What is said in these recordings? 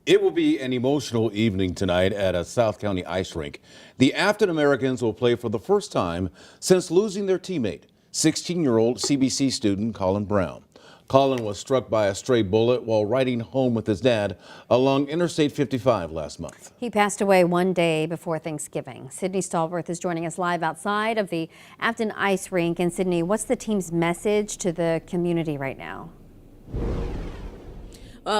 It will be an emotional evening tonight at a South County ice rink. The Affton Americans will play for the first time since losing their teammate, 16-year-old CBC student Colin Brown. Colin was struck by a stray bullet while riding home with his dad along Interstate 55 last month. He passed away one day before Thanksgiving. Sydney Stallworth is joining us live outside of the Affton ice rink. And Sydney, what's the team's message to the community right now?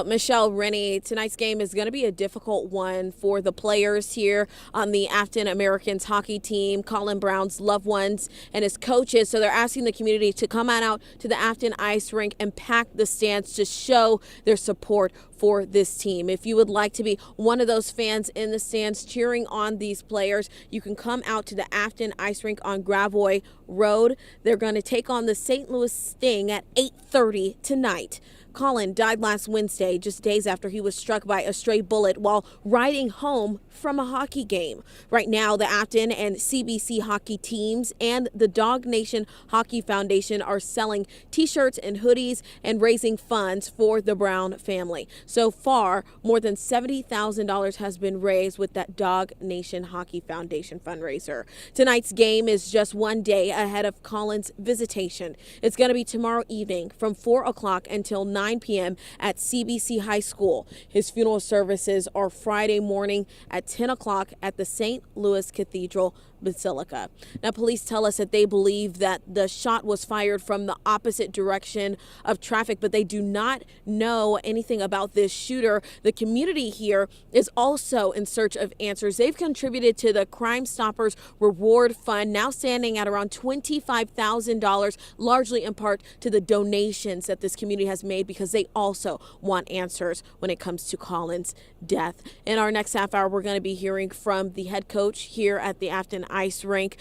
Michelle, Rennie, tonight's game is going to be a difficult one for the players here on the Affton Americans hockey team, Colin Brown's loved ones and his coaches. So they're asking the community to come on out to the Affton ice rink and pack the stands to show their support for this team. If you would like to be one of those fans in the stands cheering on these players, you can come out to the Affton ice rink on Gravois Road. They're going to take on the St. Louis Sting at 8:30 tonight. Colin died last Wednesday, just days after he was struck by a stray bullet while riding home from a hockey game. Right now, the Affton and CBC hockey teams and the Dog Nation Hockey Foundation are selling t-shirts and hoodies and raising funds for the Brown family. So far, more than $70,000 has been raised with that Dog Nation Hockey Foundation fundraiser. Tonight's game is just one day ahead of Colin's visitation. It's going to be tomorrow evening from 4 o'clock until 9 p.m. at CBC High School. His funeral services are Friday morning at 10 o'clock at the St. Louis Cathedral Basilica. Now, police tell us that they believe that the shot was fired from the opposite direction of traffic, but they do not know anything about this shooter. The community here is also in search of answers. They've contributed to the Crime Stoppers Reward Fund, now standing at around $25,000, largely in part to the donations that this community has made because they also want answers when it comes to Colin's death. In our next half hour, we're going to be hearing from the head coach here at the Affton ice rink.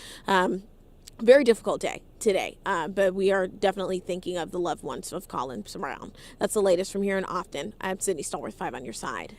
Very difficult day today, but we are definitely thinking of the loved ones of Colin Brown. That's the latest from here in Affton. I'm Sydney Stallworth, 5 on your side.